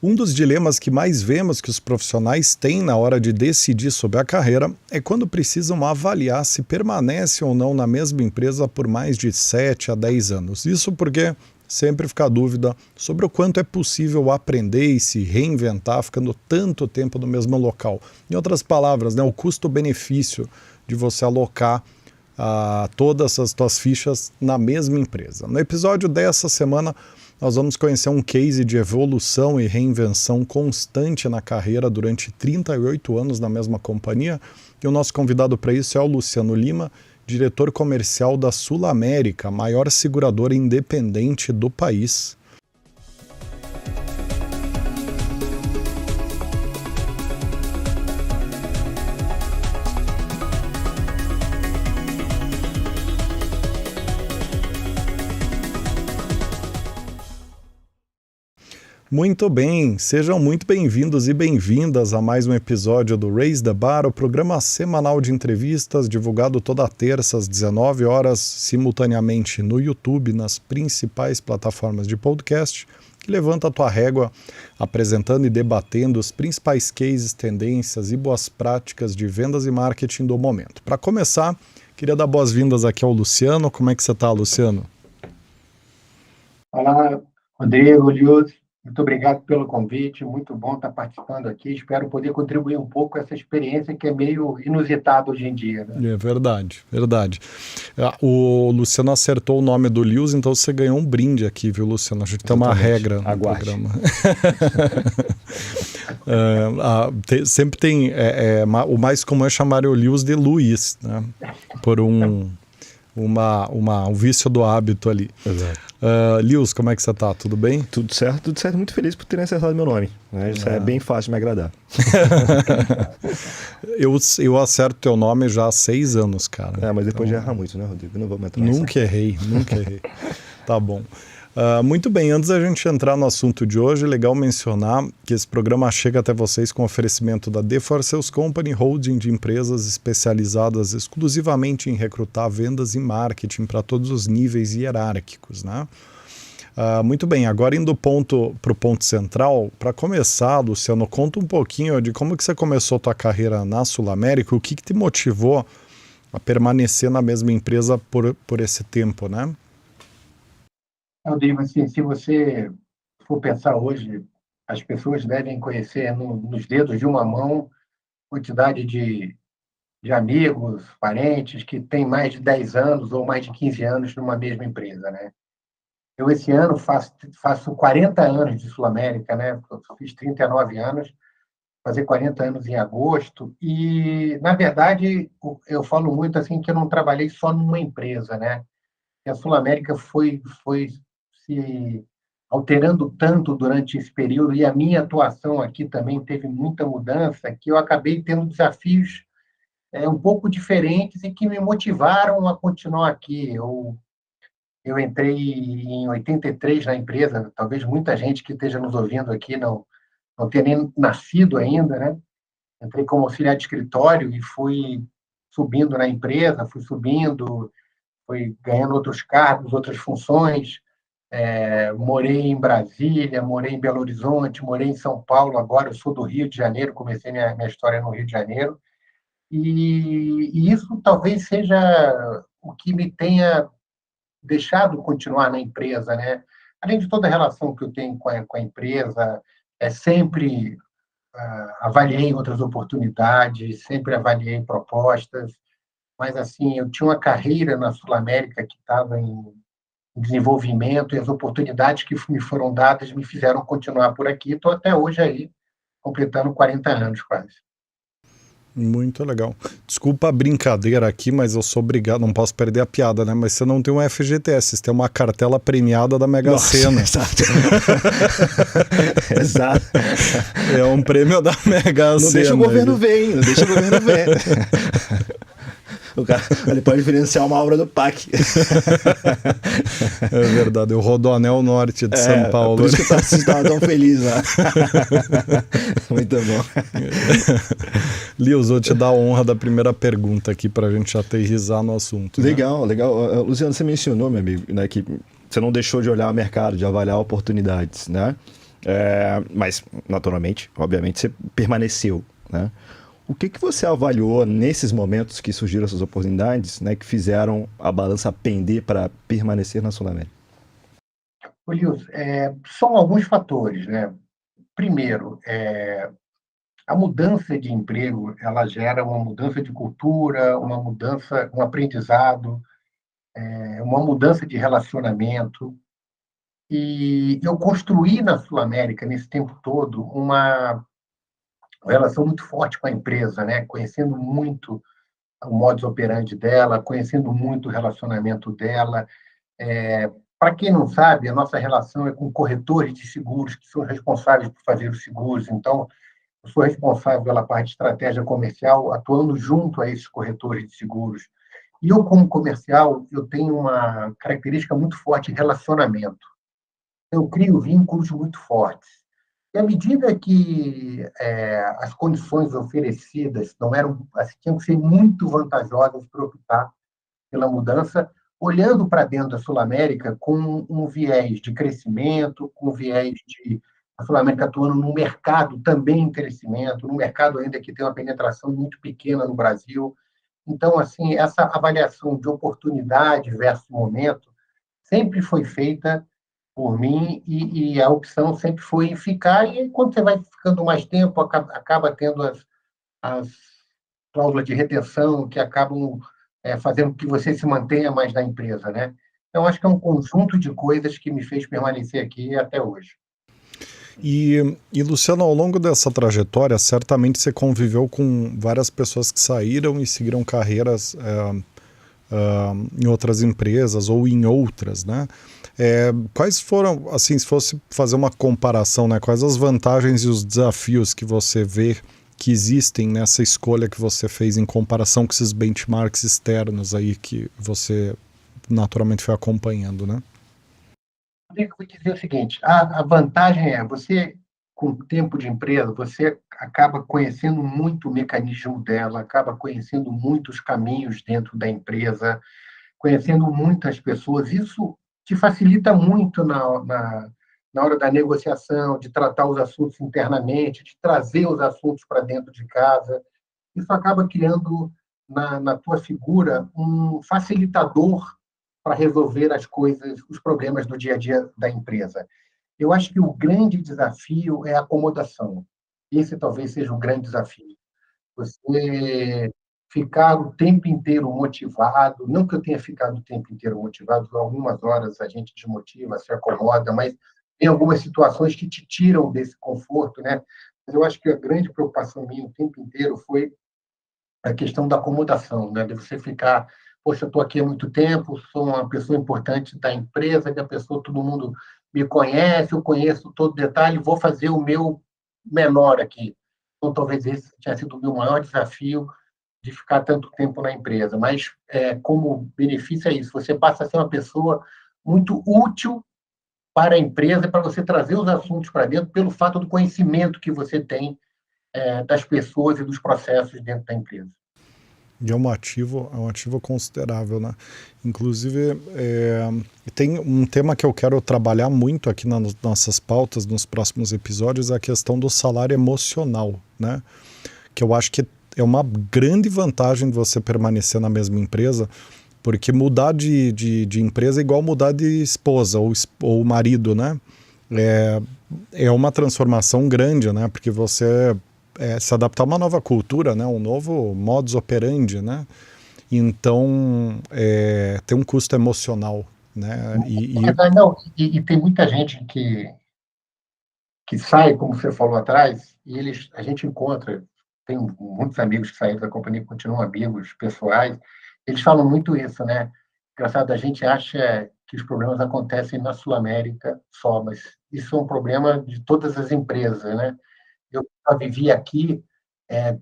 Um dos dilemas que mais vemos que os profissionais têm na hora de decidir sobre a carreira é quando precisam avaliar se permanecem ou não na mesma empresa por mais de 7 a 10 anos. Isso porque sempre fica a dúvida sobre o quanto é possível aprender e se reinventar ficando tanto tempo no mesmo local. Em outras palavras, o custo-benefício de você alocar todas as suas fichas na mesma empresa. No episódio dessa semana, nós vamos conhecer um case de evolução e reinvenção constante na carreira durante 38 anos na mesma companhia. E o nosso convidado para isso é o Luciano Lima, diretor comercial da SulAmérica, a maior seguradora independente do país. Muito bem, sejam muito bem-vindos e bem-vindas a mais um episódio do Raise the Bar, o programa semanal de entrevistas divulgado toda terça às 19 horas, simultaneamente no YouTube, nas principais plataformas de podcast, que levanta a tua régua, apresentando e debatendo os principais cases, tendências e boas práticas de vendas e marketing do momento. Para começar, queria dar boas-vindas aqui ao Luciano. Como é que você está, Luciano? Olá, Rodrigo, Lius. Muito obrigado pelo convite, muito bom estar participando aqui. Espero poder contribuir um pouco com essa experiência que é meio inusitada hoje em dia. Né? É verdade, verdade. O Luciano acertou o nome do Lewis, então você ganhou um brinde aqui, viu, Luciano? A gente tem uma regra no programa. Sempre tem, o mais comum é chamar o Lewis de Luiz, né? Por um vício do hábito ali. Exato. Lewis, como é que você tá? Tudo bem? Tudo certo. Muito feliz por terem acertado meu nome. Né? Isso é bem fácil de me agradar. eu acerto teu nome já há 6 anos, cara. Mas depois de errar muito, né, Rodrigo? Não vamos entrar Nunca errei. Tá bom. Muito bem, antes da gente entrar no assunto de hoje, é legal mencionar que esse programa chega até vocês com oferecimento da The For Sales Company, holding de empresas especializadas exclusivamente em recrutar vendas e marketing para todos os níveis hierárquicos, né? Muito bem, agora indo para o ponto central, para começar, Luciano, conta um pouquinho de como que você começou a tua carreira na SulAmérica, o que te motivou a permanecer na mesma empresa por esse tempo, né? Eu digo assim, se você for pensar hoje, as pessoas devem conhecer nos dedos de uma mão quantidade de amigos, parentes que têm mais de 10 anos ou mais de 15 anos numa mesma empresa, né? Eu, esse ano, faço 40 anos de SulAmérica, né? Eu fiz 39 anos, fazer 40 anos em agosto, e, na verdade, eu falo muito assim que eu não trabalhei só numa empresa, né? A SulAmérica foi se alterando tanto durante esse período, e a minha atuação aqui também teve muita mudança, que eu acabei tendo desafios um pouco diferentes e que me motivaram a continuar aqui. Eu entrei em 83 na empresa, talvez muita gente que esteja nos ouvindo aqui não tenha nem nascido ainda, né? Entrei como auxiliar de escritório e fui subindo na empresa, fui ganhando outros cargos, outras funções. Morei em Brasília, morei em Belo Horizonte, morei em São Paulo, agora eu sou do Rio de Janeiro, comecei minha história no Rio de Janeiro, e isso talvez seja o que me tenha deixado continuar na empresa, né? Além de toda a relação que eu tenho com a empresa, sempre avaliei outras oportunidades, sempre avaliei propostas, mas assim, eu tinha uma carreira na SulAmérica que estava em desenvolvimento, e as oportunidades que me foram dadas me fizeram continuar por aqui. Estou até hoje aí, completando 40 anos quase. Muito legal. Desculpa a brincadeira aqui, mas eu sou obrigado, não posso perder a piada, né? Mas você não tem um FGTS, você tem uma cartela premiada da Mega Sena. Exato. Exato. É um prêmio da Mega Sena. Não deixa o governo ver, hein? Não deixa o governo ver. O cara, ele pode financiar uma obra do PAC. É verdade, o Rodoanel Norte de São Paulo. Por isso que você estava tão feliz lá. Muito bom. Lewis, vou te dar a honra da primeira pergunta aqui para a gente aterrissar no assunto. Legal, né? Legal. Luciano, você mencionou, meu amigo, né, que você não deixou de olhar o mercado, de avaliar oportunidades, né? Mas, naturalmente, obviamente, você permaneceu, né? O que você avaliou nesses momentos que surgiram essas oportunidades, né, que fizeram a balança pender para permanecer na Sul América? Wilson, são alguns fatores, né? Primeiro, a mudança de emprego, ela gera uma mudança de cultura, uma mudança, um aprendizado, uma mudança de relacionamento. E eu construí na Sul América, nesse tempo todo, uma relação muito forte com a empresa, né? Conhecendo muito o modus operandi dela, conhecendo muito o relacionamento dela. Para quem não sabe, a nossa relação é com corretores de seguros, que são responsáveis por fazer os seguros. Então, eu sou responsável pela parte de estratégia comercial, atuando junto a esses corretores de seguros. E eu, como comercial, eu tenho uma característica muito forte de relacionamento. Eu crio vínculos muito fortes. E à medida que as condições oferecidas não eram, assim, tinham que ser muito vantajosas para optar pela mudança, olhando para dentro da Sul-América com um viés de crescimento, com um viés de a Sul-América atuando num mercado também em crescimento, num mercado ainda que tem uma penetração muito pequena no Brasil. Então, assim, essa avaliação de oportunidade versus momento sempre foi feita por mim e a opção sempre foi em ficar. E quando você vai ficando mais tempo, acaba tendo as cláusulas de retenção que acabam fazendo com que você se mantenha mais na empresa, né? Então, acho que é um conjunto de coisas que me fez permanecer aqui até hoje. Luciano, ao longo dessa trajetória, certamente você conviveu com várias pessoas que saíram e seguiram carreiras em outras empresas ou em outras, né? Quais foram, assim, se fosse fazer uma comparação, né? Quais as vantagens e os desafios que você vê que existem nessa escolha que você fez em comparação com esses benchmarks externos aí que você naturalmente foi acompanhando, né? Eu vou dizer o seguinte, a vantagem é você, com o tempo de empresa, você acaba conhecendo muito o mecanismo dela, acaba conhecendo muitos caminhos dentro da empresa, conhecendo muitas pessoas. Isso te facilita muito na hora da negociação, de tratar os assuntos internamente, de trazer os assuntos para dentro de casa. Isso acaba criando na tua figura um facilitador para resolver as coisas, os problemas do dia a dia da empresa. Eu acho que o grande desafio é a acomodação. Esse talvez seja o grande desafio. Você ficar o tempo inteiro motivado, não que eu tenha ficado o tempo inteiro motivado, algumas horas a gente desmotiva, se acomoda, mas tem algumas situações que te tiram desse conforto, né? Mas eu acho que a grande preocupação minha o tempo inteiro foi a questão da acomodação, né? De você ficar, poxa, eu estou aqui há muito tempo, sou uma pessoa importante da empresa, que a pessoa, todo mundo me conhece, eu conheço todo detalhe, vou fazer o meu menor aqui. Então, talvez esse tenha sido o meu maior desafio de ficar tanto tempo na empresa. Mas, como benefício é isso, você passa a ser uma pessoa muito útil para a empresa, para você trazer os assuntos para dentro, pelo fato do conhecimento que você tem das pessoas e dos processos dentro da empresa. E é um ativo considerável, né? Inclusive, tem um tema que eu quero trabalhar muito aqui nas nossas pautas, nos próximos episódios, é a questão do salário emocional, né? Que eu acho que é uma grande vantagem de você permanecer na mesma empresa, porque mudar de empresa é igual mudar de esposa ou marido, né? É uma transformação grande, né? Porque você se adaptar a uma nova cultura, né? Um novo modus operandi, né? Então, tem um custo emocional, né? E tem muita gente que sai, como você falou atrás, e a gente encontra, tem muitos amigos que saíram da companhia que continuam amigos pessoais, eles falam muito isso, né? Engraçado, a gente acha que os problemas acontecem na Sul-América só, mas isso é um problema de todas as empresas, né? Eu já vivi aqui,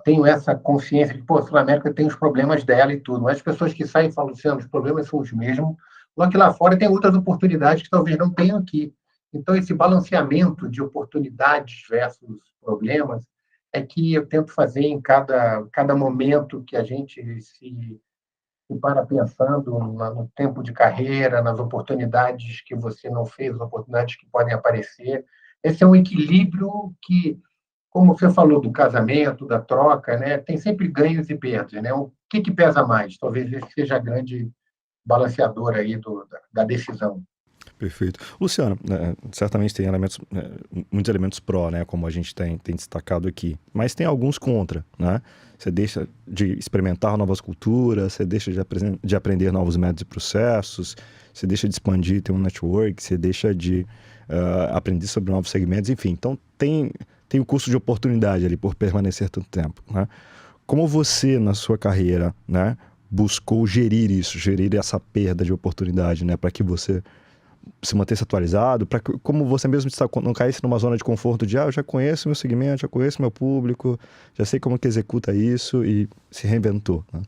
tenho essa consciência de, pô, a Sul-América tem os problemas dela e tudo, mas as pessoas que saem falam, Luciano, os problemas são os mesmos, só que lá fora tem outras oportunidades que talvez não tenham aqui. Então, esse balanceamento de oportunidades versus problemas é que eu tento fazer em cada momento que a gente se para pensando no tempo de carreira, nas oportunidades que você não fez, as oportunidades que podem aparecer. esse é um equilíbrio que, como você falou do casamento, da troca, né, tem sempre ganhos e perdas, né? O que pesa mais? Talvez esse seja a grande balanceador aí da decisão. Perfeito. Luciano, certamente tem elementos, muitos elementos pró, né, como a gente tem destacado aqui, mas tem alguns contra, né? Você deixa de experimentar novas culturas, você deixa de aprender novos métodos e processos, você deixa de expandir, ter um network, você deixa de aprender sobre novos segmentos, enfim. Então, tem o custo de oportunidade ali por permanecer tanto tempo, né? Como você, na sua carreira, né, buscou gerir isso, gerir essa perda de oportunidade, né, para que você se mantesse atualizado, para que, como você mesmo destacou, não caísse numa zona de conforto de eu já conheço meu segmento, já conheço meu público, já sei como que executa isso e se reinventou, né?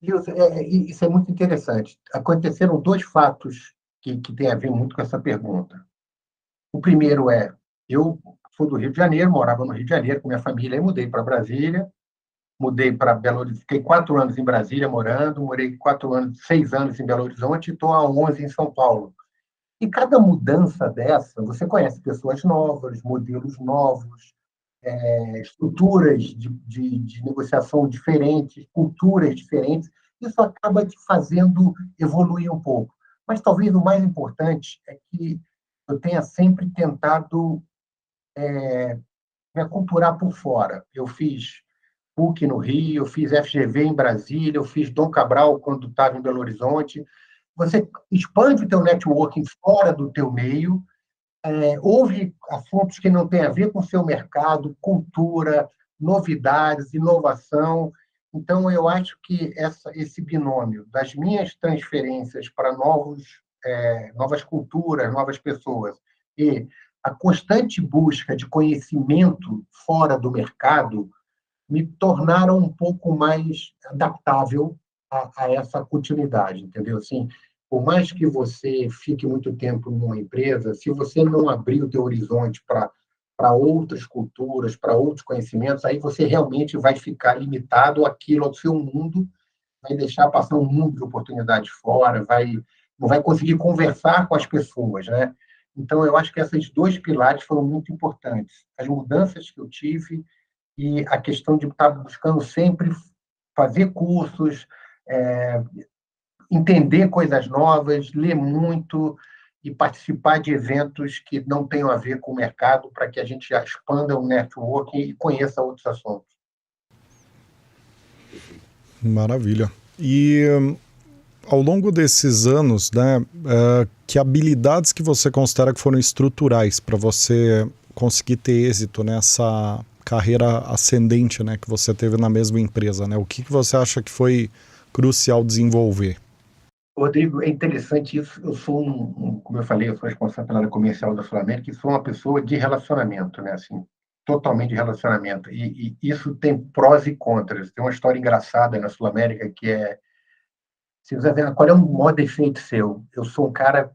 Isso é muito interessante. Aconteceram dois fatos que têm a ver muito com essa pergunta. O primeiro eu sou do Rio de Janeiro, morava no Rio de Janeiro com minha família, e mudei para Brasília, mudei para Belo Horizonte, fiquei 4 anos em Brasília morando, morei 6 anos em Belo Horizonte e estou há 11 em São Paulo. E cada mudança dessa, você conhece pessoas novas, modelos novos, estruturas de negociação diferentes, culturas diferentes. Isso acaba te fazendo evoluir um pouco. Mas talvez o mais importante é que eu tenha sempre tentado me aculturar por fora. Eu fiz PUC no Rio, eu fiz FGV em Brasília, eu fiz Dom Cabral quando estava em Belo Horizonte. Você expande o teu networking fora do teu meio, houve assuntos que não têm a ver com o seu mercado, cultura, novidades, inovação. Então, eu acho que esse binômio das minhas transferências para novas culturas, novas pessoas, e a constante busca de conhecimento fora do mercado me tornaram um pouco mais adaptável a essa continuidade, entendeu? Assim, por mais que você fique muito tempo numa empresa, se você não abrir o teu horizonte para outras culturas, para outros conhecimentos, aí você realmente vai ficar limitado àquilo, ao seu mundo, vai deixar passar um mundo de oportunidades fora, não vai conseguir conversar com as pessoas, né? Então, eu acho que esses dois pilares foram muito importantes. As mudanças que eu tive e a questão de estar buscando sempre fazer cursos, é, entender coisas novas, ler muito e participar de eventos que não tenham a ver com o mercado para que a gente expanda o networking e conheça outros assuntos. Maravilha. E ao longo desses anos, né, que habilidades que você considera que foram estruturais para você conseguir ter êxito nessa carreira ascendente, né, que você teve na mesma empresa, né? O que você acha que foi crucial desenvolver? Rodrigo, é interessante isso. Eu sou como eu falei, eu sou responsável pela área comercial da Sul América e sou uma pessoa de relacionamento, né? Assim, totalmente de relacionamento. E isso tem prós e contras. Tem uma história engraçada na Sul América que se você ver qual é o maior defeito seu, eu sou um cara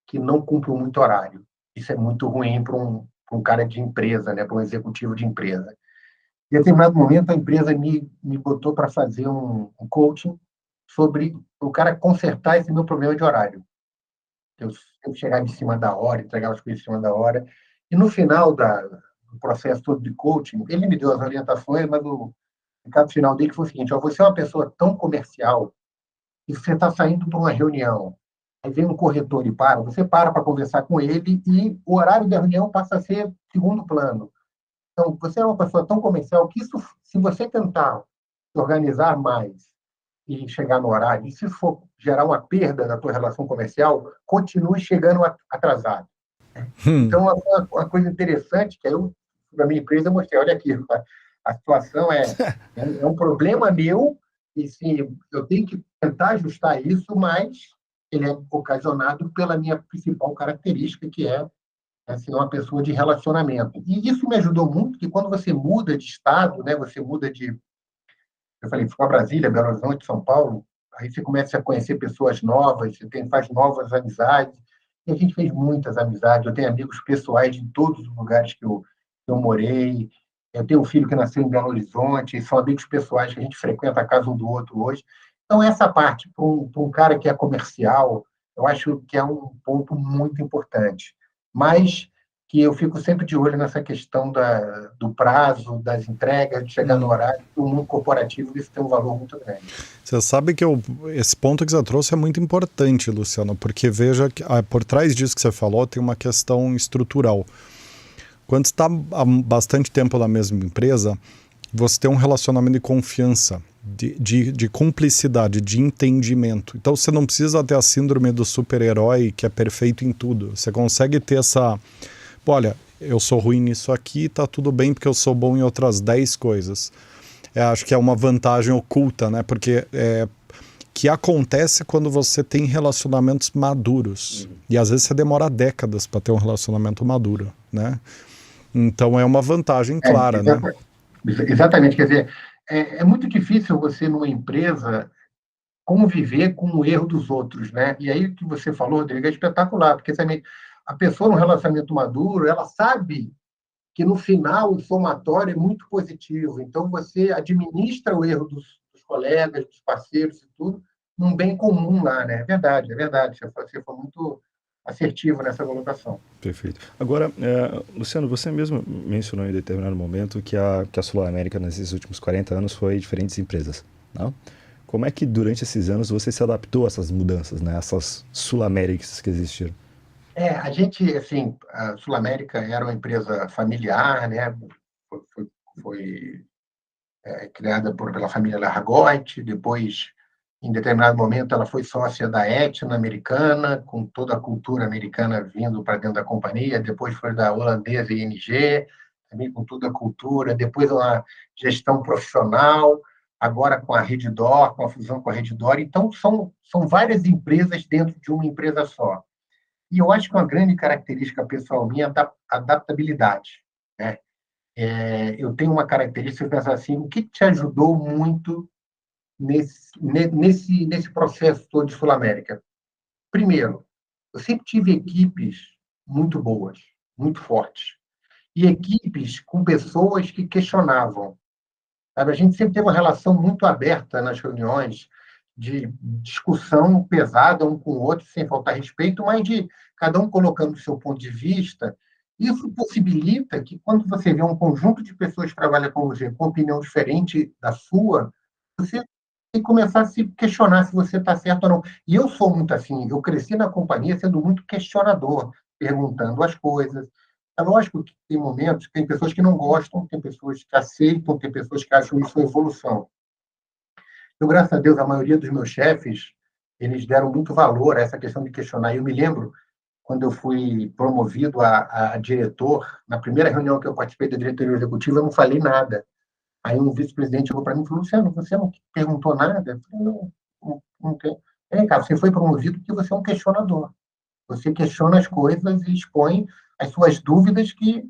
que não cumpre muito horário. Isso é muito ruim para um cara de empresa, né? Para um executivo de empresa. Em determinado momento, a empresa me botou para fazer um coaching sobre o cara consertar esse meu problema de horário. Eu sempre chegava em cima da hora, entregava as coisas em cima da hora. E no final do processo todo de coaching, ele me deu as orientações, mas o recado final dele foi o seguinte: ó, você é uma pessoa tão comercial que você está saindo para uma reunião, aí vem um corretor e você para conversar com ele e o horário da reunião passa a ser segundo plano. Então, você é uma pessoa tão comercial que isso, se você tentar se organizar mais e chegar no horário, e se for gerar uma perda na tua relação comercial, continue chegando atrasado. Então, uma coisa interessante que eu, para minha empresa, eu mostrei, olha aqui, a situação é um problema meu, e sim, eu tenho que tentar ajustar isso, mas ele é ocasionado pela minha principal característica, que é assim, uma pessoa de relacionamento. E isso me ajudou muito, que quando você muda de estado, né, você muda eu falei, fui para Brasília, Belo Horizonte, São Paulo, aí você começa a conhecer pessoas novas, faz novas amizades, e a gente fez muitas amizades, eu tenho amigos pessoais de todos os lugares que eu morei, eu tenho um filho que nasceu em Belo Horizonte, são amigos pessoais que a gente frequenta a casa um do outro hoje. Então, essa parte, para um cara que é comercial, eu acho que é um ponto muito importante. Mas que eu fico sempre de olho nessa questão do prazo, das entregas, de chegar no horário. No mundo corporativo, isso tem um valor muito grande. Você sabe que esse ponto que você trouxe é muito importante, Luciano, porque veja que por trás disso que você falou tem uma questão estrutural. Quando você está há bastante tempo na mesma empresa, você tem um relacionamento de confiança, de cumplicidade, de entendimento. Então você não precisa ter a síndrome do super-herói que é perfeito em tudo. Você consegue ter essa... Olha, eu sou ruim nisso aqui, tá tudo bem porque eu sou bom em outras 10 coisas. Acho que é uma vantagem oculta, né? Porque que acontece quando você tem relacionamentos maduros. E às vezes você demora décadas para ter um relacionamento maduro, né? Então é uma vantagem clara, né? Exatamente. Quer dizer, é muito difícil você, numa empresa, conviver com o erro dos outros, né? E aí o que você falou, Rodrigo, é espetacular, porque também a pessoa num relacionamento maduro, ela sabe que no final o somatório é muito positivo. Então você administra o erro dos colegas, dos parceiros e tudo, num bem comum lá, né? É verdade, é verdade. Você foi muito assertivo nessa colocação. Perfeito. Agora, Luciano, você mesmo mencionou em determinado momento que a Sul América, nesses últimos 40 anos, foi diferentes empresas, não? Como é que, durante esses anos, você se adaptou a essas mudanças, né? Essas Sul Américas que existiram? A gente, assim, a Sul América era uma empresa familiar, né? Foi criada pela família Larragotti, depois, em determinado momento, ela foi sócia da Etna americana, com toda a cultura americana vindo para dentro da companhia, depois foi da holandesa ING, também com toda a cultura, depois uma gestão profissional, agora com a Redditor, com a fusão com a Redditor. Então, são várias empresas dentro de uma empresa só. E eu acho que uma grande característica pessoal minha é a adaptabilidade, né? Eu tenho uma característica, eu penso assim, o que te ajudou muito nesse processo todo de Sul-América? Primeiro, eu sempre tive equipes muito boas, muito fortes, e equipes com pessoas que questionavam. Sabe? A gente sempre teve uma relação muito aberta nas reuniões, de discussão pesada um com o outro, sem faltar respeito, mas de cada um colocando o seu ponto de vista. Isso possibilita que, quando você vê um conjunto de pessoas que trabalham com você com opinião diferente da sua, você tem que começar a se questionar se você está certo ou não. E eu sou muito assim, eu cresci na companhia sendo muito questionador, perguntando as coisas. É lógico que tem momentos, tem pessoas que não gostam, tem pessoas que aceitam, tem pessoas que acham isso uma evolução. Eu, graças a Deus, a maioria dos meus chefes, eles deram muito valor a essa questão de questionar. Eu me lembro, quando eu fui promovido a diretor, na primeira reunião que eu participei da diretoria executiva, eu não falei nada. Aí um vice-presidente chegou para mim e falou: Luciano, você não perguntou nada? Eu falei: não tem. Cara, você foi promovido porque você é um questionador. Você questiona as coisas e expõe as suas dúvidas que...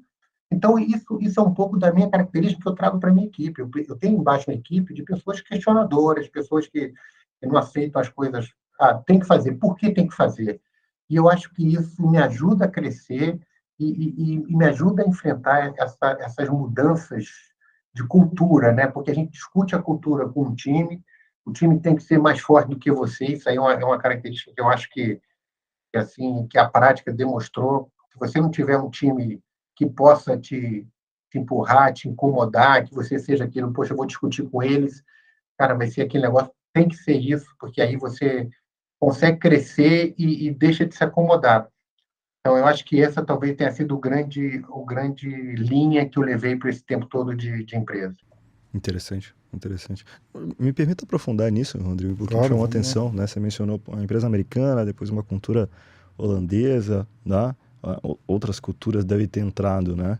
Então, isso é um pouco da minha característica que eu trago para a minha equipe. Eu tenho embaixo uma equipe de pessoas questionadoras, pessoas que não aceitam as coisas. Tem que fazer. Por que tem que fazer? E eu acho que isso me ajuda a crescer e me ajuda a enfrentar essas mudanças de cultura, né? Porque a gente discute a cultura com o time tem que ser mais forte do que você. Isso aí é uma característica que eu acho que a prática demonstrou. Se você não tiver um time que possa te empurrar, te incomodar, que você seja aquilo, poxa, eu vou discutir com eles, cara, vai ser aquele negócio, tem que ser isso, porque aí você consegue crescer e deixa de se acomodar. Então, eu acho que essa talvez tenha sido o grande linha que eu levei para esse tempo todo de empresa. Interessante, interessante. Me permita aprofundar nisso, Rodrigo, porque Claro, me chamou a vamos lá. atenção, né? Você mencionou uma empresa americana, depois uma cultura holandesa, né? Outras culturas devem ter entrado, né?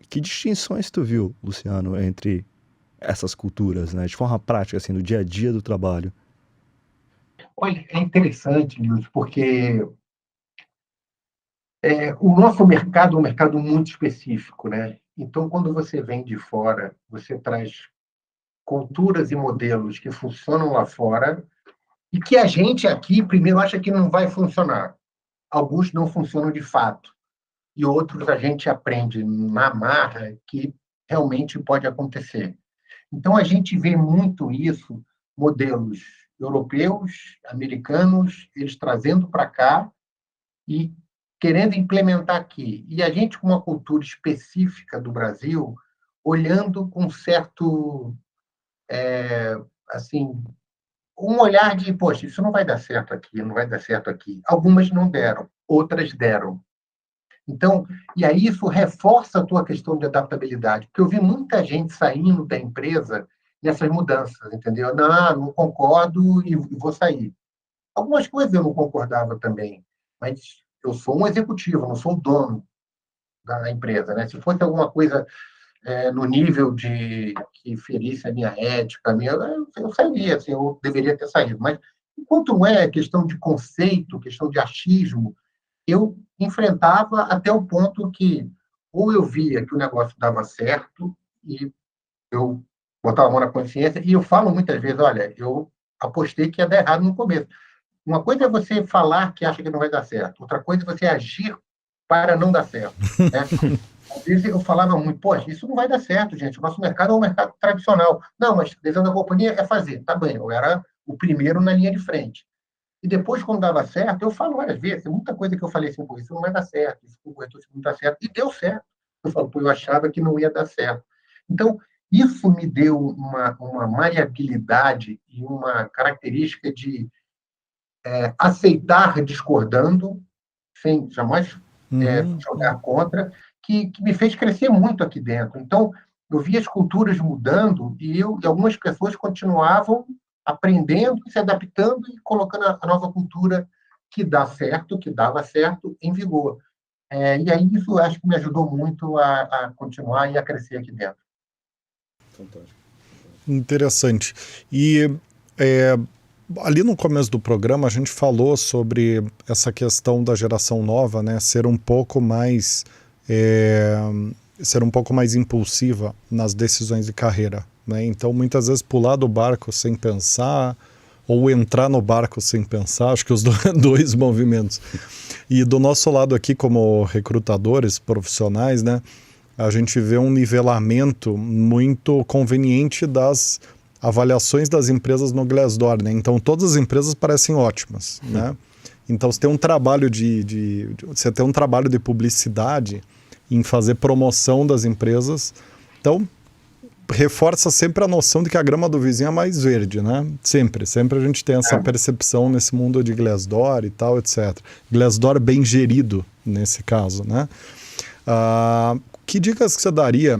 Que distinções tu viu, Luciano, entre essas culturas, né? De forma prática, assim, no dia a dia do trabalho? Olha, é interessante, Nilson, porque o nosso mercado é um mercado muito específico, né? Então, quando você vem de fora, você traz culturas e modelos que funcionam lá fora e que a gente aqui, primeiro, acha que não vai funcionar. Alguns não funcionam de fato e outros a gente aprende na marra que realmente pode acontecer. Então, a gente vê muito isso, modelos europeus, americanos, eles trazendo para cá e querendo implementar aqui. E a gente, com uma cultura específica do Brasil, olhando com certo, assim, um olhar de, poxa, isso não vai dar certo aqui, não vai dar certo aqui. Algumas não deram, outras deram. Então, e aí isso reforça a tua questão de adaptabilidade, porque eu vi muita gente saindo da empresa nessas mudanças, entendeu? Não concordo e vou sair. Algumas coisas eu não concordava também, mas eu sou um executivo, eu não sou um dono da empresa, né? Se fosse alguma coisa no nível de que ferisse a minha ética, eu sairia, assim, eu deveria ter saído. Mas enquanto não é questão de conceito, questão de achismo, eu enfrentava até o ponto que ou eu via que o negócio dava certo e eu botava a mão na consciência, e eu falo muitas vezes, olha, eu apostei que ia dar errado no começo. Uma coisa é você falar que acha que não vai dar certo, outra coisa é você agir para não dar certo, né? Às vezes eu falava muito, poxa, isso não vai dar certo, gente, o nosso mercado é um mercado tradicional. Não, mas decisão da companhia é fazer, tá bem, eu era o primeiro na linha de frente. E depois, quando dava certo, eu falo várias vezes, tem muita coisa que eu falei assim, pô, isso não vai dar certo, isso com o corretor não dá certo, e deu certo. Eu falo, pô, eu achava que não ia dar certo. Então, isso me deu uma maleabilidade e uma característica de aceitar discordando, sem jamais jogar contra, que me fez crescer muito aqui dentro. Então, eu vi as culturas mudando e algumas pessoas continuavam aprendendo, se adaptando e colocando a nova cultura que dá certo, que dava certo, em vigor. E aí isso acho que me ajudou muito a continuar e a crescer aqui dentro. Fantástico. Interessante. E ali no começo do programa a gente falou sobre essa questão da geração nova, né, ser um pouco mais impulsiva nas decisões de carreira, né? Então muitas vezes pular do barco sem pensar ou entrar no barco sem pensar, acho que os dois movimentos. E do nosso lado aqui como recrutadores profissionais, né, a gente vê um nivelamento muito conveniente das avaliações das empresas no Glassdoor, né? Então todas as empresas parecem ótimas, né? Então você tem um trabalho você tem um trabalho de publicidade em fazer promoção das empresas. Então reforça sempre a noção de que a grama do vizinho é mais verde, né? Sempre a gente tem essa percepção nesse mundo de Glassdoor e tal, etc. Glassdoor bem gerido nesse caso, né? Que dicas que você daria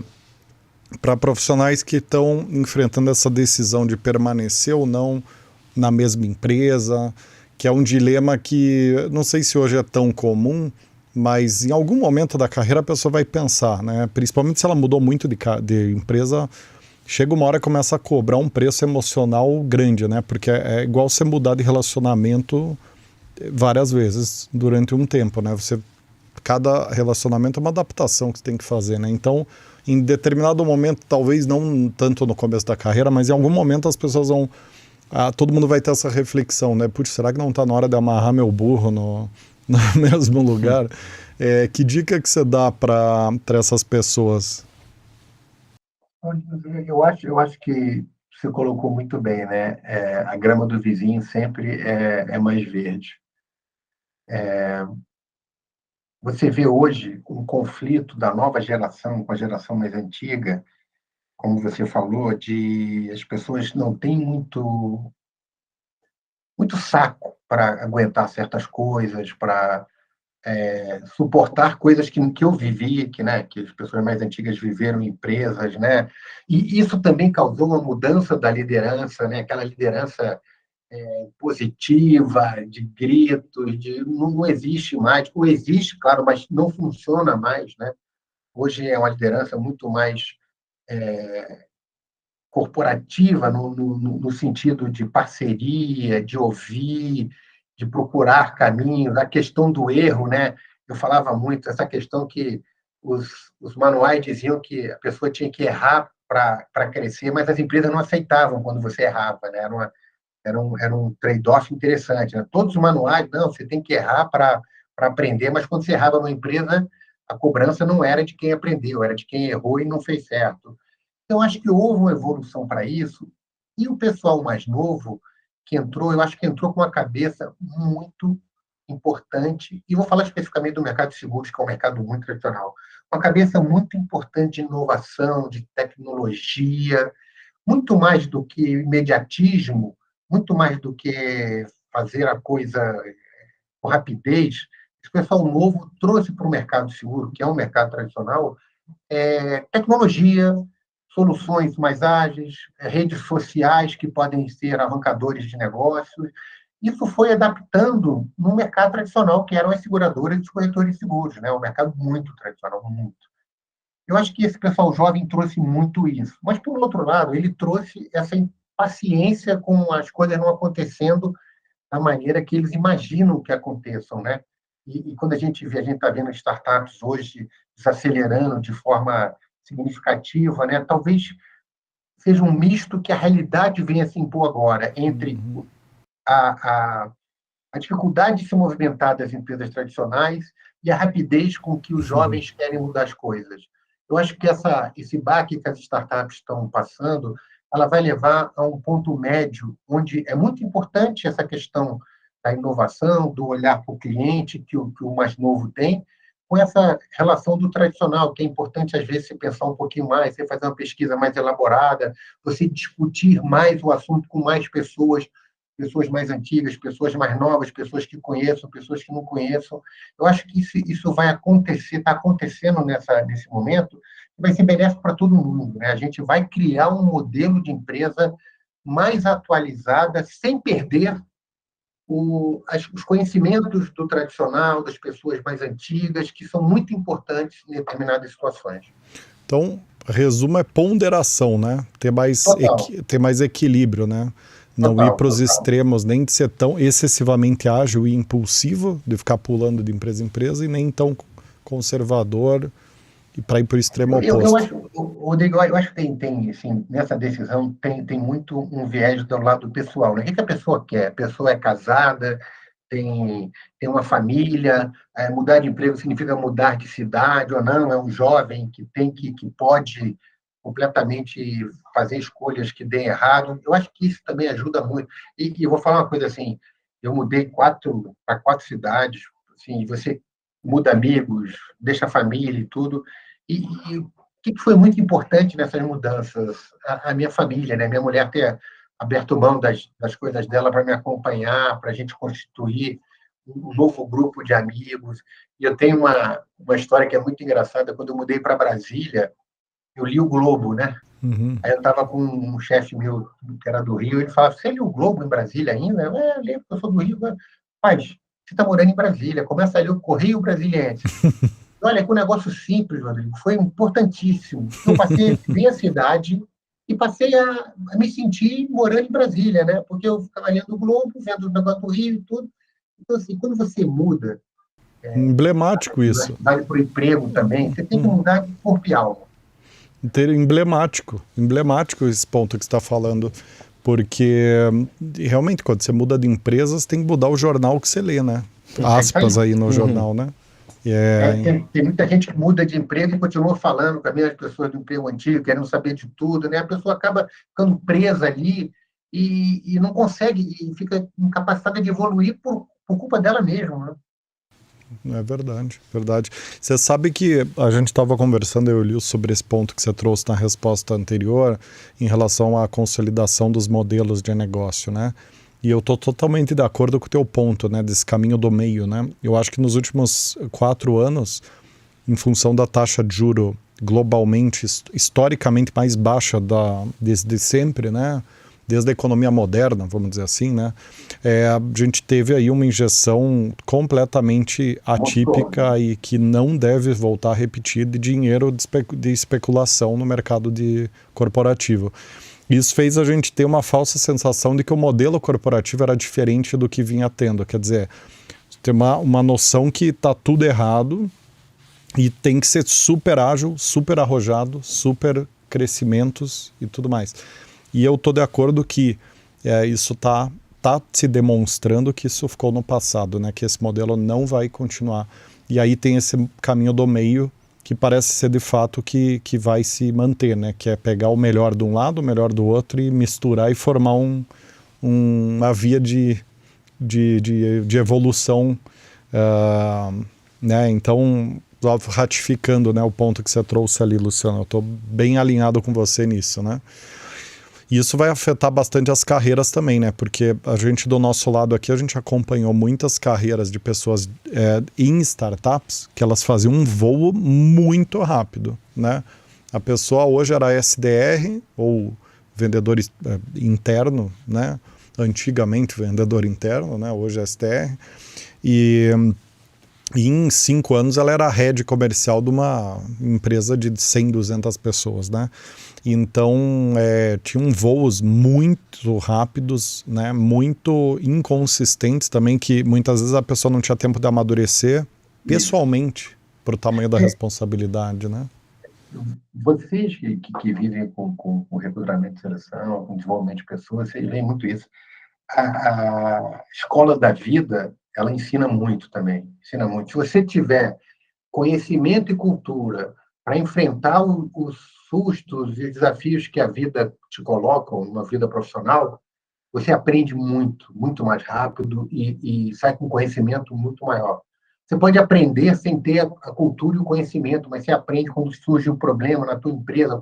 para profissionais que estão enfrentando essa decisão de permanecer ou não na mesma empresa, que é um dilema que não sei se hoje é tão comum, mas em algum momento da carreira a pessoa vai pensar, né? Principalmente se ela mudou muito de empresa, chega uma hora que começa a cobrar um preço emocional grande, né? Porque é igual você mudar de relacionamento várias vezes durante um tempo, né? Cada relacionamento é uma adaptação que você tem que fazer, né? Então, em determinado momento, talvez não tanto no começo da carreira, mas em algum momento as pessoas vão... todo mundo vai ter essa reflexão, né? Putz, será que não está na hora de amarrar meu burro no mesmo lugar? Que dica que você dá para essas pessoas? Eu acho que você colocou muito bem, né? A grama do vizinho sempre é mais verde. Você vê hoje um conflito da nova geração com a geração mais antiga, como você falou, de as pessoas não têm muito saco para aguentar certas coisas, para suportar coisas que eu vivi, né, que as pessoas mais antigas viveram em empresas, né? E isso também causou uma mudança da liderança, né? Aquela liderança positiva, de gritos, não existe mais, ou existe, claro, mas não funciona mais, né? Hoje é uma liderança muito mais corporativa, no sentido de parceria, de ouvir, de procurar caminhos, a questão do erro, né? Eu falava muito essa questão que os manuais diziam que a pessoa tinha que errar para crescer, mas as empresas não aceitavam quando você errava, né? Era um trade-off interessante, né? Todos os manuais, não, você tem que errar para aprender, mas quando você errava numa empresa, a cobrança não era de quem aprendeu, era de quem errou e não fez certo. Então, acho que houve uma evolução para isso, e o pessoal mais novo que entrou, eu acho que entrou com uma cabeça muito importante, e vou falar especificamente do mercado de seguros, que é um mercado muito tradicional, uma cabeça muito importante de inovação, de tecnologia, muito mais do que imediatismo, muito mais do que fazer a coisa com rapidez. Esse pessoal novo trouxe para o mercado seguro, que é um mercado tradicional, tecnologia, soluções mais ágeis, redes sociais que podem ser alavancadores de negócios. Isso foi adaptando no mercado tradicional, que eram as seguradoras e os corretores de seguros, né? Um mercado muito tradicional, muito. Eu acho que esse pessoal jovem trouxe muito isso. Mas, por outro lado, ele trouxe essa impaciência com as coisas não acontecendo da maneira que eles imaginam que aconteçam, né? E quando a gente está vendo startups hoje desacelerando de forma significativa, né? Talvez seja um misto que a realidade venha se impor agora entre a, a dificuldade de se movimentar das empresas tradicionais e a rapidez com que os jovens querem mudar as coisas. Eu acho que esse baque que as startups estão passando, ela vai levar a um ponto médio, onde é muito importante essa questão da inovação, do olhar para o cliente, que o mais novo tem, com essa relação do tradicional, que é importante, às vezes, você pensar um pouquinho mais, você fazer uma pesquisa mais elaborada, você discutir mais o assunto com mais pessoas mais antigas, pessoas mais novas, pessoas que conheçam, pessoas que não conheçam. Eu acho que isso vai acontecer, está acontecendo nesse momento, e vai ser benéfico para todo mundo, né? A gente vai criar um modelo de empresa mais atualizada, sem perder os conhecimentos do tradicional, das pessoas mais antigas, que são muito importantes em determinadas situações. Então, resumo é ponderação, né? Ter mais equilíbrio, né? Não ir para os extremos, nem de ser tão excessivamente ágil e impulsivo, de ficar pulando de empresa em empresa, e nem tão conservador e para ir para o extremo oposto. Rodrigo, eu acho que tem assim, nessa decisão tem muito um viés do lado pessoal, né? O que a pessoa quer? A pessoa é casada, tem uma família, mudar de emprego significa mudar de cidade ou não, é um jovem que pode completamente fazer escolhas que deem errado. Eu acho que isso também ajuda muito. E eu vou falar uma coisa assim, eu mudei para 4 cidades, assim, você muda amigos, deixa a família e tudo. E o que foi muito importante nessas mudanças? A minha família, né? Minha mulher ter aberto mão das coisas dela para me acompanhar, para a gente constituir um novo grupo de amigos. E eu tenho uma história que é muito engraçada. Quando eu mudei para Brasília, eu li o Globo, né? Uhum. Aí eu estava com um chefe meu, que era do Rio, ele falava, você lê o Globo em Brasília ainda? Eu leio, porque eu sou do Rio. Pai, você está morando em Brasília, começa a ler o Correio Brasiliense. Olha, que um negócio simples, Rodrigo, foi importantíssimo. Eu passei a ver a cidade e passei a me sentir morando em Brasília, né? Porque eu ficava lendo o Globo, vendo o negócio do Rio e tudo. Então, assim, quando você muda... Emblemático isso. Vale para o emprego também, você tem que mudar de corpo e alma. Emblemático esse ponto que você está falando, porque realmente quando você muda de empresa, você tem que mudar o jornal que você lê, né? Aspas aí no jornal, né? Tem muita gente que muda de emprego e continua falando com as mesmas pessoas do emprego antigo, querendo saber de tudo, né? A pessoa acaba ficando presa ali e não consegue, e fica incapacitada de evoluir por culpa dela mesma, né? É verdade. Você sabe que a gente estava conversando, eu li sobre esse ponto que você trouxe na resposta anterior, em relação à consolidação dos modelos de negócio, né? E eu estou totalmente de acordo com o teu ponto, né? Desse caminho do meio, né? Eu acho que nos últimos 4 anos, em função da taxa de juro globalmente, historicamente mais baixa desde sempre, né? Desde a economia moderna, vamos dizer assim, né? A gente teve aí uma injeção completamente atípica e que não deve voltar a repetir de dinheiro de especulação no mercado corporativo. Isso fez a gente ter uma falsa sensação de que o modelo corporativo era diferente do que vinha tendo. Quer dizer, tem uma noção que está tudo errado e tem que ser super ágil, super arrojado, super crescimentos e tudo mais. E eu estou de acordo que isso está se demonstrando que isso ficou no passado, né? Que esse modelo não vai continuar. E aí tem esse caminho do meio que parece ser de fato que vai se manter, né? Que é pegar o melhor de um lado, o melhor do outro e misturar e formar uma via de evolução Né? Então, ratificando, né, o ponto que você trouxe ali, Luciano, eu estou bem alinhado com você nisso, né? E isso vai afetar bastante as carreiras também, né? Porque a gente, do nosso lado aqui, a gente acompanhou muitas carreiras de pessoas em startups que elas faziam um voo muito rápido, né? A pessoa hoje era SDR ou vendedor interno, né? Antigamente vendedor interno, né? Hoje é SDR. E em 5 anos ela era a head comercial de uma empresa de 100, 200 pessoas, né? Então, tinham voos muito rápidos, né? Muito inconsistentes também, que muitas vezes a pessoa não tinha tempo de amadurecer pessoalmente para o tamanho da responsabilidade, né? Vocês que vivem com recrutamento e seleção, com desenvolvimento de pessoas, vocês veem muito isso. A escola da vida, ela ensina muito também, ensina muito. Se você tiver conhecimento e cultura para enfrentar os sustos e desafios que a vida te coloca, uma vida profissional, você aprende muito, muito mais rápido e sai com conhecimento muito maior. Você pode aprender sem ter a cultura e o conhecimento, mas você aprende quando surge um problema na tua empresa,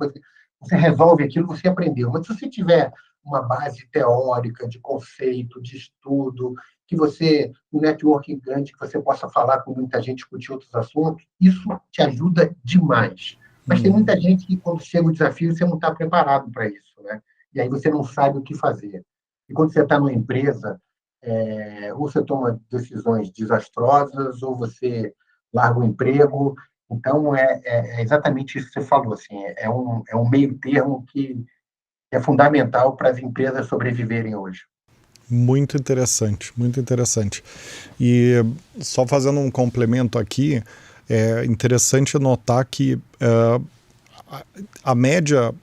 você resolve aquilo, você aprendeu. Mas se você tiver uma base teórica, de conceito, de estudo, que você, um networking grande, que você possa falar com muita gente, discutir outros assuntos, isso te ajuda demais. Mas tem muita gente que, quando chega o desafio, você não está preparado para isso, né? E aí você não sabe o que fazer. E quando você está numa empresa, ou você toma decisões desastrosas, ou você larga o emprego. Então, é exatamente isso que você falou. Assim, é um meio termo que é fundamental para as empresas sobreviverem hoje. Muito interessante, muito interessante. E só fazendo um complemento aqui, é interessante notar que a média,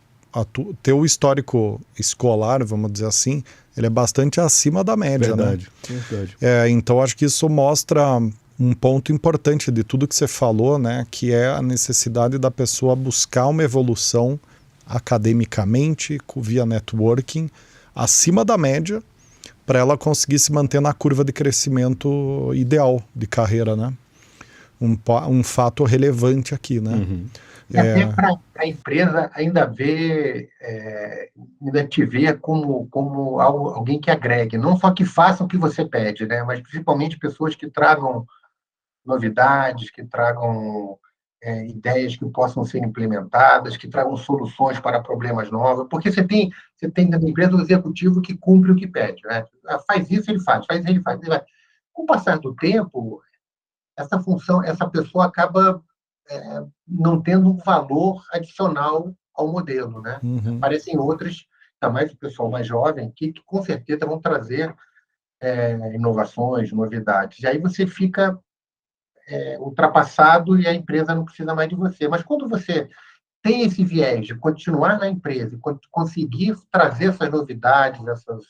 teu histórico escolar, vamos dizer assim, ele é bastante acima da média, Verdade, né? verdade. Então, acho que isso mostra um ponto importante de tudo que você falou, né? Que é a necessidade da pessoa buscar uma evolução academicamente, via networking, acima da média, para ela conseguir se manter na curva de crescimento ideal de carreira, né? Um fato relevante aqui, né? Uhum. E até para a empresa ainda te ver como alguém que agregue, não só que faça o que você pede, né? Mas principalmente pessoas que tragam novidades, que tragam ideias que possam ser implementadas, que tragam soluções para problemas novos, porque você tem na empresa um executivo que cumpre o que pede, né? Faz isso, ele faz, faz ele faz. Com o passar do tempo, essa função, essa pessoa acaba não tendo um valor adicional ao modelo, né? Uhum. Aparecem outras, ainda mais o pessoal mais jovem, que com certeza vão trazer inovações, novidades. E aí você fica ultrapassado e a empresa não precisa mais de você. Mas quando você tem esse viés de continuar na empresa e conseguir trazer essas novidades, essas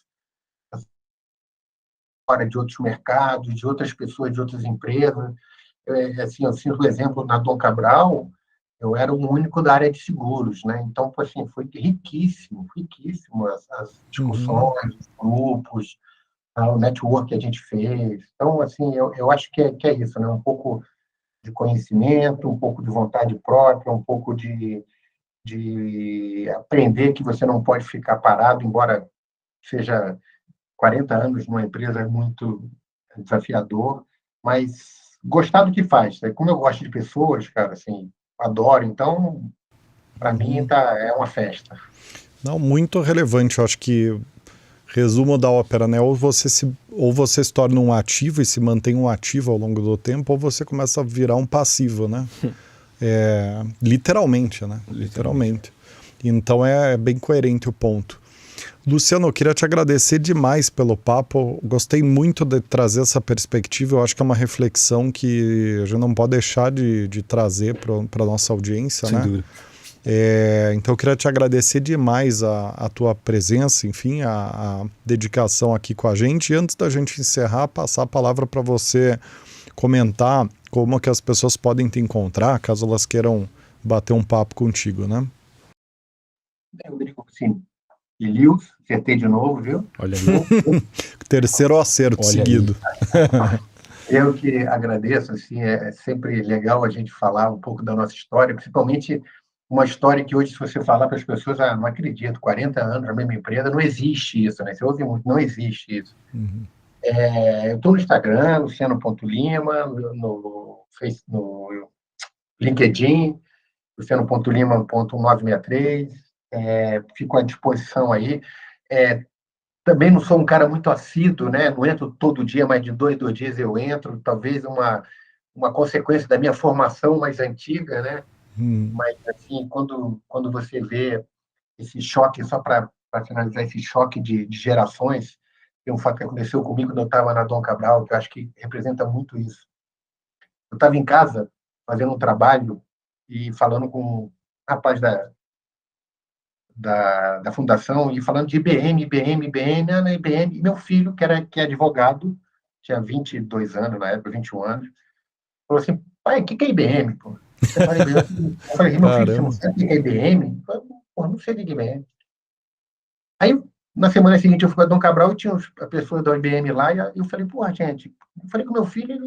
fora de outros mercados, de outras pessoas, de outras empresas, assim, eu sinto o exemplo na Dom Cabral, eu era o único da área de seguros, né? Então, assim, foi riquíssimo as discussões, os grupos, o network que a gente fez. Então, assim, eu acho que é isso, né? Um pouco de conhecimento, um pouco de vontade própria, um pouco de aprender que você não pode ficar parado, embora seja 40 anos numa empresa é muito desafiador, mas gostar do que faz. Né? Como eu gosto de pessoas, cara, assim, adoro, então, para mim, é uma festa. Não, muito relevante. Eu acho que, resumo da ópera, né? Ou você se torna um ativo e se mantém um ativo ao longo do tempo, ou você começa a virar um passivo, né? Literalmente, né? Literalmente. Então é bem coerente o ponto. Luciano, eu queria te agradecer demais pelo papo. Gostei muito de trazer essa perspectiva. Eu acho que é uma reflexão que a gente não pode deixar de trazer para a nossa audiência, Sem né? dúvida. Então eu queria te agradecer demais a tua presença, enfim, a dedicação aqui com a gente. E antes da gente encerrar, passar a palavra para você comentar como que as pessoas podem te encontrar, caso elas queiram bater um papo contigo, né? Rodrigo, sim. E Lewis, acertei de novo, viu? Olha aí. Terceiro acerto Olha seguido. Eu que agradeço, assim, é sempre legal a gente falar um pouco da nossa história, principalmente uma história que hoje, se você falar para as pessoas, não acredito, 40 anos na mesma empresa, não existe isso, né? Você ouve muito, não existe isso. Uhum. Eu estou no Instagram, Luciano.Lima, no LinkedIn, Luciano.Lima.963, fico à disposição aí. Também não sou um cara muito assíduo, né? Não entro todo dia, mas de 2 dias eu entro, talvez uma consequência da minha formação mais antiga, né? Uhum. Mas, assim, quando você vê esse choque, só para finalizar, esse choque de gerações, tem um fato que aconteceu comigo quando eu estava na Dom Cabral, que eu acho que representa muito isso. Eu estava em casa, fazendo um trabalho e falando com um rapaz da fundação e falando de IBM, na IBM, e meu filho, que é advogado, tinha 22 anos na época, 21 anos, falou assim, pai, o que é IBM, pô? Eu falei, meu filho, você não Caramba. sabe o que é IBM? Eu falei, pô, não sei o que é IBM. Aí, na semana seguinte, eu fui para Dom Cabral e tinha a pessoa da IBM lá, e eu falei, pô, gente, eu falei com meu filho, aí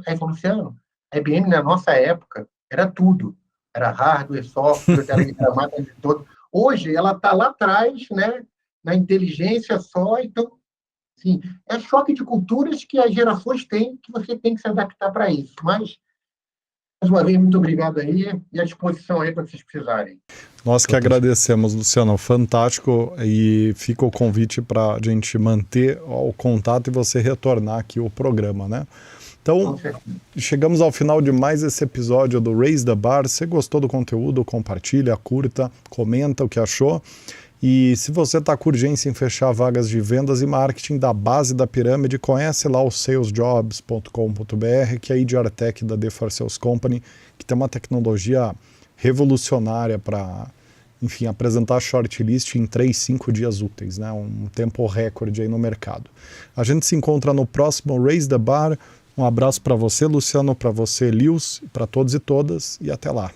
ele falou, Luciano, a IBM na nossa época era tudo, era hardware, software, era máquina de todo. Hoje, ela está lá atrás, né, na inteligência só, então, assim, é choque de culturas que as gerações têm, que você tem que se adaptar para isso. Mas, mais uma vez, muito obrigado aí, e à disposição aí para vocês precisarem. Nós que Fantástico. agradecemos, Luciano, fantástico, e fica o convite para a gente manter o contato e você retornar aqui ao programa, né? Então, chegamos ao final de mais esse episódio do Raise the Bar. Se gostou do conteúdo, compartilha, curta, comenta o que achou. E se você está com urgência em fechar vagas de vendas e marketing da base da pirâmide, conhece lá o salesjobs.com.br, que é a HR Tech da The4 Sales Company, que tem uma tecnologia revolucionária para, enfim, apresentar shortlist em 3, 5 dias úteis, né? Um tempo recorde aí no mercado. A gente se encontra no próximo Raise the Bar. Um abraço para você, Luciano, para você, Lils, para todos e todas, e até lá.